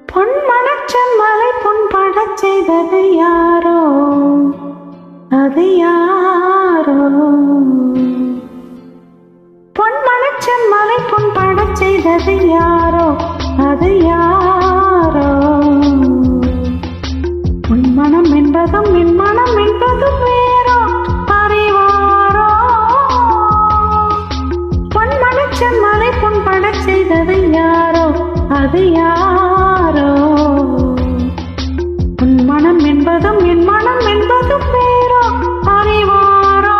பொன் மணச்சன் மலை பொன் படச் செய்தது யாரோ, அது யாரோ? பொன் மணச்சன் மலை பொன் படச் செய்தது யாரோ, அது யாரோ? உன் மனம் என்பதும் என் மனம் என்பதும் வேறோ, அறிவாரோ? பொன் மணச்சன் மலை பொன் படச் செய்தது யாரோ, அது யாரோ? உன் மனம் என்பதும் என் மனம் என்பதும் வேறோ, அறிவாரோ?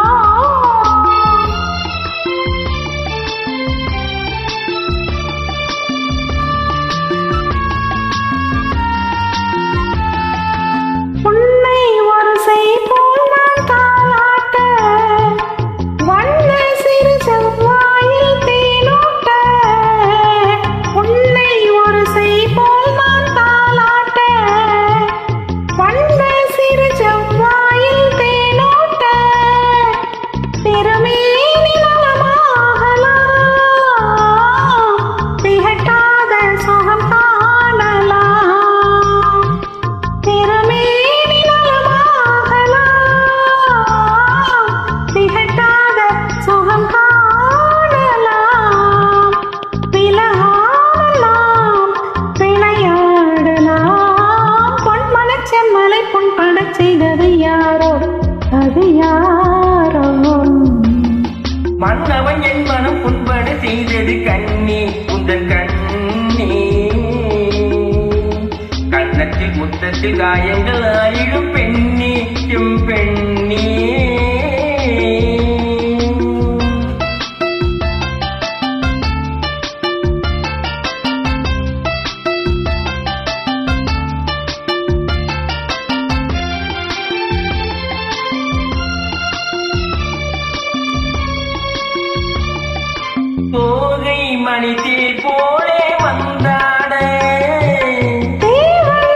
உன்னை வரிசை போல் நான் தாளாட்ட, வண்ண சிறு செவ்வாயில் தேனூட்ட. உன்னை வரிசை போல் நான் தாளாட்ட, வண்ண சிறு செவ்வாயில் தேனூட்ட. திருமேனி நலமாகலாம், திகட்டாத சுகம் காணலாம். திருமேனி நலமாகலாம், திகட்டாத சுகம் காணலாம். விலகாமலாம் விளையாடலாம். பொன் மணச்சன் மலை பொன் படச் செய்தது யாரோ, அது யாரோ? மன்னவன் என் மனம் புண்பட செய்தது கண்ணி, உந்தன் கண்ணி. கண்ணத்தில் முத்தத்தில் காயங்கள் ஆயிடும் பெண்ணி, எம் பெண்ணி. தோகை மணி தேர் போலே வந்தாட, தேவன்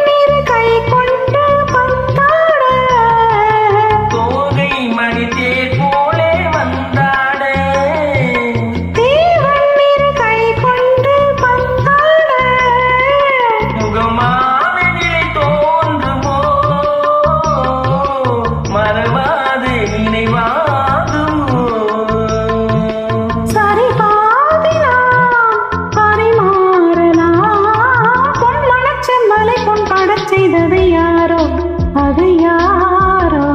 கை கொண்டு பந்தாட. தோகை மணி தேர் போலே வந்தாட. தேவன் கை கொண்டு பந்தாட. முகமான நிலை தோன்றுமோ, மறவாது நினைவாதுமோ. சரி பாதிலாம் பரிமாறலாம். பொன் மணச்சன் மலை பொன் படச் செய்தது யாரோ, அது யாரோ?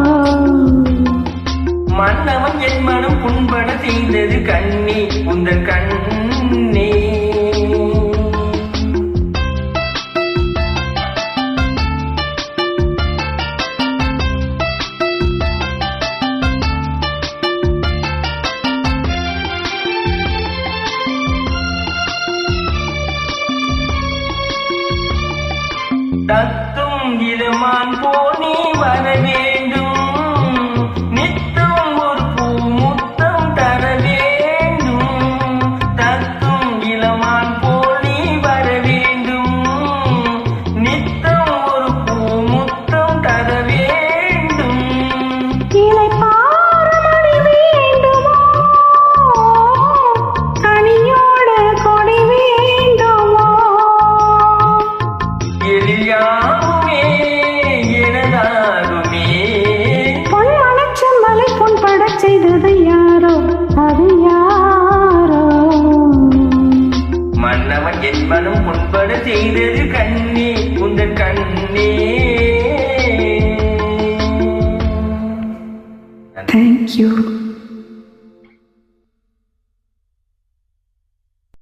மன்னவன் என் மனம் புண்பட செய்தது கண்ணி, உந்தன் கண்ணி. தத்தும் இளமான் போல் நீ வர வேண்டும், நித்தம் ஒரு பூ முத்தம் தர வேண்டும். தத்தும் இளமான் போல் நீ வர வேண்டும், நித்தம் ஒரு பூ முத்தம் தர வேண்டும். இளைப்பாறுமடி வேண்டுமோ, கனியோட கொடி வேண்டுமோ? எழியாகுமே எனதாகுமே. பொன் மணச்சன் மலை பொன் படச் செய்தது யாரோ, அது யாரோ? மன்னவன் என் மனம் புண்பட செய்தது கண்ணி,